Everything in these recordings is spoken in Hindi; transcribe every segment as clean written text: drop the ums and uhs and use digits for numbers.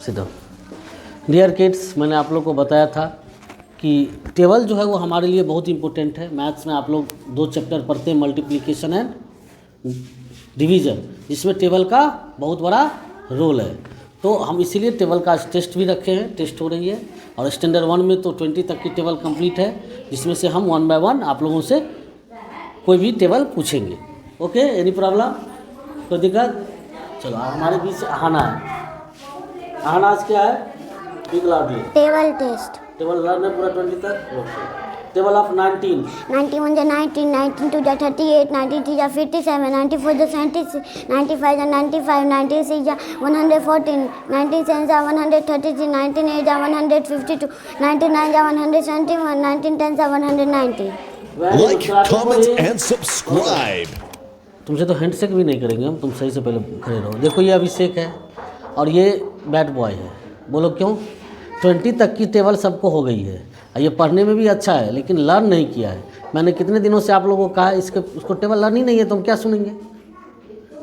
सीधा। डियर किड्स, मैंने आप लोग को बताया था कि टेबल जो है वो हमारे लिए बहुत इंपॉर्टेंट है। मैथ्स में आप लोग 2 चैप्टर पढ़ते हैं, मल्टीप्लिकेशन एंड डिवीज़न, जिसमें टेबल का बहुत बड़ा रोल है। तो हम इसीलिए टेबल का टेस्ट भी रखे हैं, टेस्ट हो रही है। और स्टैंडर्ड 1 में तो 20 तक की टेबल कंप्लीट है, जिसमें से हम 1 बाय 1 आप लोगों से कोई भी टेबल पूछेंगे। ओके, एनी प्रॉब्लम, कोई दिक्कत? चलो हमारे बीच आहाना है। आहाना आज क्या है? Table test. टेबल लर्न है पूरा 20 तक। Okay, table of 19। 91 जा 19, 92 जा 38, 93 जा 57, 94 जा 76, 95 जा 95, 96 जा 114, 97 जा 133, 98 जा 152, 99 जा 171, 1910 जा 190। Like, comment and subscribe. तुमसे तो हैंडशेक भी नहीं करेंगे हम, तुम सही से पहले खड़े रहो। देखो ये अभिषेक है और ये बैड बॉय है। बोलो क्यों? 20 तक की टेबल सबको हो गई है। ये पढ़ने में भी अच्छा है लेकिन लर्न नहीं किया है। मैंने कितने दिनों से आप लोगों को कहा है उसको टेबल लर्न ही नहीं है, तो हम क्या सुनेंगे?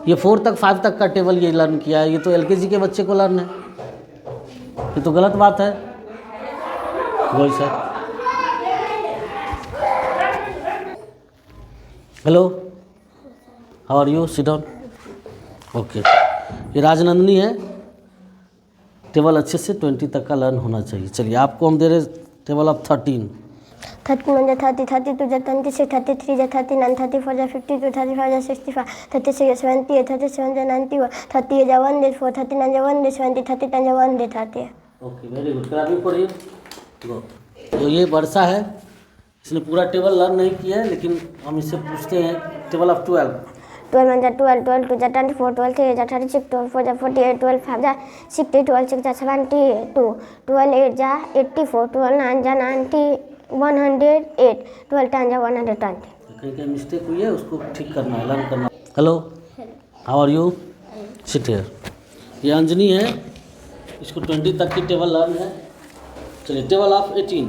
ये 4 तक 5 तक का टेबल ये लर्न किया है, ये तो LKG के बच्चे को लर्न है। ये तो गलत बात है। गोल sir, hello, how are you? Sit down. Okay, ये राजनंदनी है। टेबल अच्छे से 20 तक का लर्न होना चाहिए। चलिए आपको हम दे रहे टेबल ऑफ 13। 31 जा 30, 32 जा 26, 33 जा 39, 34 जा 52, 35 जा 65, 36 जा 78, 37 जा 91, 38 जा 104, 39 जा 170, 39 जा 130। Okay, very good. Clapping for him. Go. तो ये वर्षा है, इसने पूरा टेबल लर्न नहीं किया है, लेकिन हम इससे पूछते हैं टेबल ऑफ 12। 12 जा 12, 12 2 जा 24, 12 3 जा 36, 12 4 जा 48, 12 5 जा 60, 12 6 जा 72, 12 8 जा 84, 12 9 जा 90, 108, 12 10 जा 120। कहीं कहीं मिस्टेक हुई है, उसको ठीक करना है, लर्न करना। Hello, how are you? Sit here. ये अंजनी है, इसको 20 तक की टेबल लर्न है। चलिए टेबल ऑफ 18।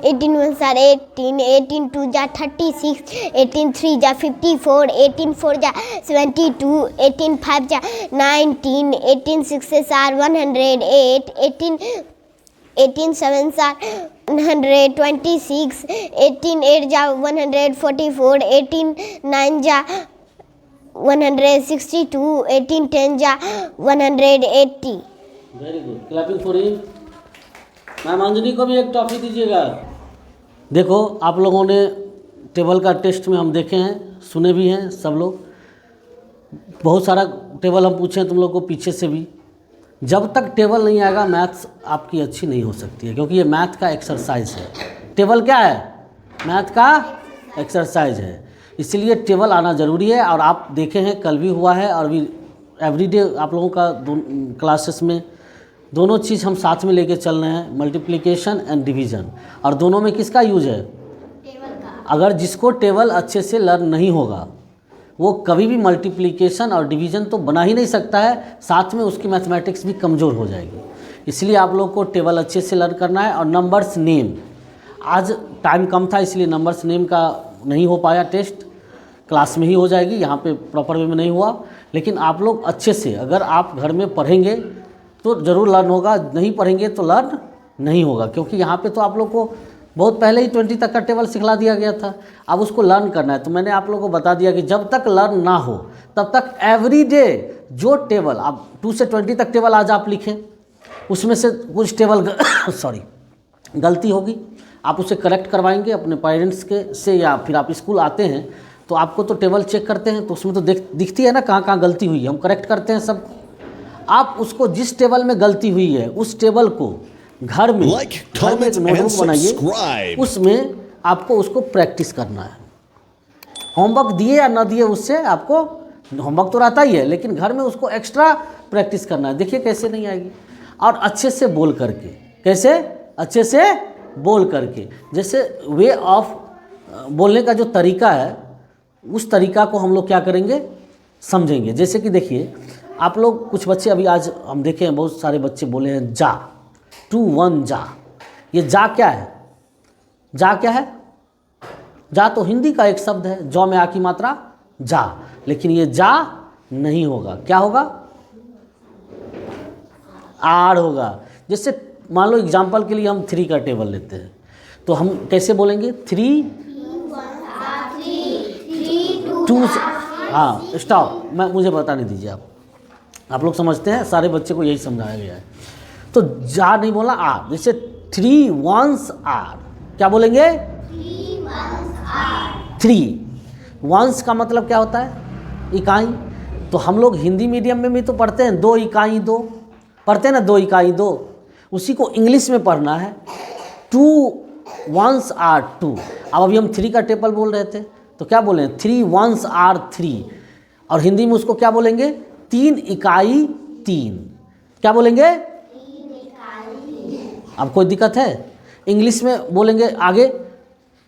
18 1 जा 18, 18 2 जा 36, 18 3 जा 54, 18 4 जा 72, 18 5 जा 19, 18 6 जा 108, 18 7 जा 126, 18 8 जा 144, 18 9 जा 162, 18 10 जा 180। Very good, clapping for him. Ma'am Anjani को भी एक टॉफी दीजिएगा। देखो आप लोगों ने टेबल का टेस्ट में हम देखे हैं, सुने भी हैं सब लोग। बहुत सारा टेबल हम पूछे हैं तुम लोग को पीछे से भी। जब तक टेबल नहीं आएगा मैथ्स आपकी अच्छी नहीं हो सकती है, क्योंकि ये मैथ का एक्सरसाइज है। टेबल क्या है? मैथ का एक्सरसाइज है, इसीलिए टेबल आना ज़रूरी है। और आप देखे हैं कल भी हुआ है और भी एवरीडे आप लोगों का क्लासेस में दोनों चीज़ हम साथ में लेके चल रहे हैं, मल्टीप्लिकेशन एंड डिवीज़न। और दोनों में किसका यूज है? टेबल का। अगर जिसको टेबल अच्छे से लर्न नहीं होगा वो कभी भी मल्टीप्लिकेशन और डिवीज़न तो बना ही नहीं सकता है, साथ में उसकी मैथमेटिक्स भी कमज़ोर हो जाएगी। इसलिए आप लोग को टेबल अच्छे से लर्न करना है। और नंबर्स नेम, आज टाइम कम था इसलिए नंबर्स नेम का नहीं हो पाया टेस्ट, क्लास में ही हो जाएगी, यहाँ पे प्रॉपर वे में नहीं हुआ। लेकिन आप लोग अच्छे से अगर आप घर में पढ़ेंगे तो ज़रूर लर्न होगा, नहीं पढ़ेंगे तो लर्न नहीं होगा, क्योंकि यहाँ पे तो आप लोग को बहुत पहले ही 20 तक का टेबल सिखला दिया गया था। अब उसको लर्न करना है। तो मैंने आप लोगों को बता दिया कि जब तक लर्न ना हो तब तक एवरीडे जो टेबल आप 2 से 20 तक टेबल आज आप लिखें, उसमें से कुछ टेबल गलती होगी, आप उसे करेक्ट करवाएंगे अपने पेरेंट्स के से, या फिर आप स्कूल आते हैं तो आपको तो टेबल चेक करते हैं तो उसमें तो दिखती है ना कहाँ कहाँ गलती हुई है, हम करेक्ट करते हैं सब। आप उसको जिस टेबल में गलती हुई है उस टेबल को घर में Like, comment एक नोटबुक and बनाइए, subscribe. उसमें आपको उसको प्रैक्टिस करना है। होमवर्क दिए या ना दिए उससे आपको, होमवर्क तो रहता ही है लेकिन घर में उसको एक्स्ट्रा प्रैक्टिस करना है। देखिए कैसे नहीं आएगी। और अच्छे से बोल करके, कैसे? अच्छे से बोल करके, जैसे वे ऑफ बोलने का जो तरीका है उस तरीका को हम लोग क्या करेंगे, समझेंगे। जैसे कि देखिए आप लोग कुछ बच्चे अभी आज हम देखे हैं, बहुत सारे बच्चे बोले हैं जा, 2 1 जा। ये जा क्या है? जा क्या है? जा तो हिंदी का एक शब्द है, जौ में आ की मात्रा जा, लेकिन ये जा नहीं होगा। क्या होगा? आर होगा। जैसे मान लो एग्जाम्पल के लिए हम 3 का टेबल लेते हैं, तो हम कैसे बोलेंगे 3 2। हाँ स्टॉप, मुझे बताने दीजिए। आप लोग समझते हैं, सारे बच्चे को यही समझाया गया है। तो जार नहीं बोलना, आर। जैसे 3 1s आर, क्या बोलेंगे 3 1s का मतलब क्या होता है? इकाई। तो हम लोग हिंदी मीडियम में भी तो पढ़ते हैं 2 इकाई 2, पढ़ते हैं ना 2 इकाई 2। उसी को इंग्लिश में पढ़ना है 2 1s आर 2। अब अभी हम 3 का टेबल बोल रहे थे, तो क्या बोलें 3 1s आर 3, और हिंदी में उसको क्या बोलेंगे 3 इकाई 3। क्या बोलेंगे? अब कोई दिक्कत है? इंग्लिश में बोलेंगे आगे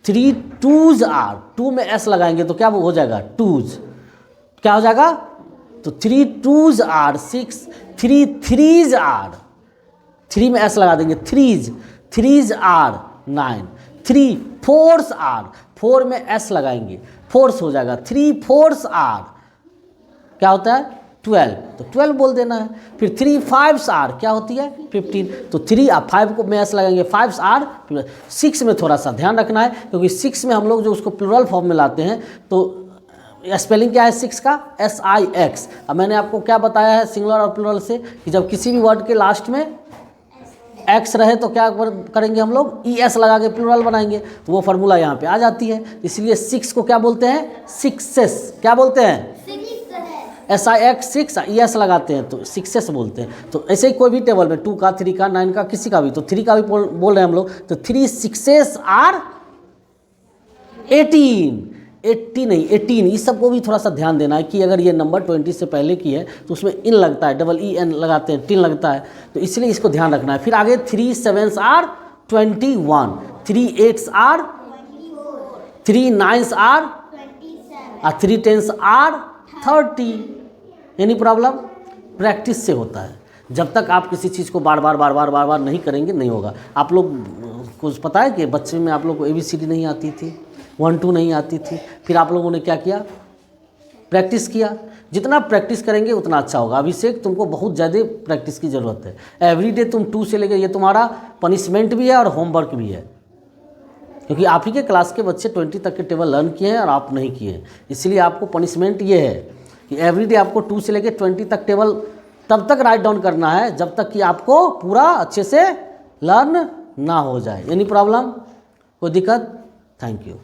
3 2s आर, 2 में s लगाएंगे तो क्या हो जाएगा 2s। क्या हो जाएगा? तो 3 2s आर 6, 3 3s आर, 3 में s लगा देंगे 3s आर 9, 3 4s आर, 4 में s लगाएंगे 4s हो जाएगा 3 4s आर, क्या होता है 12, तो 12 बोल देना है। फिर 3 5s आर क्या होती है 15, तो 3 और 5 को में s लगाएंगे 5s आर। 6 में थोड़ा सा ध्यान रखना है, क्योंकि 6 में हम लोग जो उसको प्लूरल फॉर्म में लाते हैं, तो स्पेलिंग क्या है 6 का SIX। अब मैंने आपको क्या बताया है सिंगुलर और प्लूरल से, कि जब किसी भी वर्ड के लास्ट में एक्स रहे तो क्या करेंगे हम लोग ES लगा के प्लूरल बनाएंगे, तो वो फार्मूला यहाँ पे आ जाती है। इसलिए 6 को क्या बोलते हैं 6s, क्या बोलते हैं SIX 6, ES लगाते हैं तो 6s बोलते हैं। तो ऐसे ही कोई भी टेबल में 2 का 3 का 9 का किसी का भी, तो 3 का भी बोल रहे हैं हम लोग, तो 3 6s आर 18 नहीं 18। इस सबको भी थोड़ा सा ध्यान देना है कि अगर ये नंबर 20 से पहले की है तो उसमें इन लगता है, EN लगाते हैं, 10 लगता है, तो इसलिए इसको ध्यान रखना है। फिर आगे 3 7s are 21, 3 8s are 3 9s are और 3 10s are 30। Any problem? Practice से होता है। जब तक आप किसी चीज़ को बार बार नहीं करेंगे नहीं होगा। आप लोग को पता है कि बच्चे में आप लोग को ABCD नहीं आती थी, 1 2 नहीं आती थी, फिर आप लोगों ने क्या किया प्रैक्टिस किया। जितना प्रैक्टिस करेंगे उतना अच्छा होगा। अभिषेक तुमको बहुत ज़्यादा प्रैक्टिस की ज़रूरत है। एवरीडे तुम 2 से लेकर, ये तुम्हारा पनिशमेंट भी है और होमवर्क भी है, क्योंकि आप ही के क्लास के बच्चे 20 तक के टेबल लर्न किए हैं और आप नहीं किए हैं। इसलिए आपको पनिशमेंट ये है कि एवरीडे आपको 2 से लेकर 20 तक टेबल तब तक राइट डाउन करना है जब तक कि आपको पूरा अच्छे से लर्न ना हो जाए। Any problem? कोई दिक्कत? Thank you.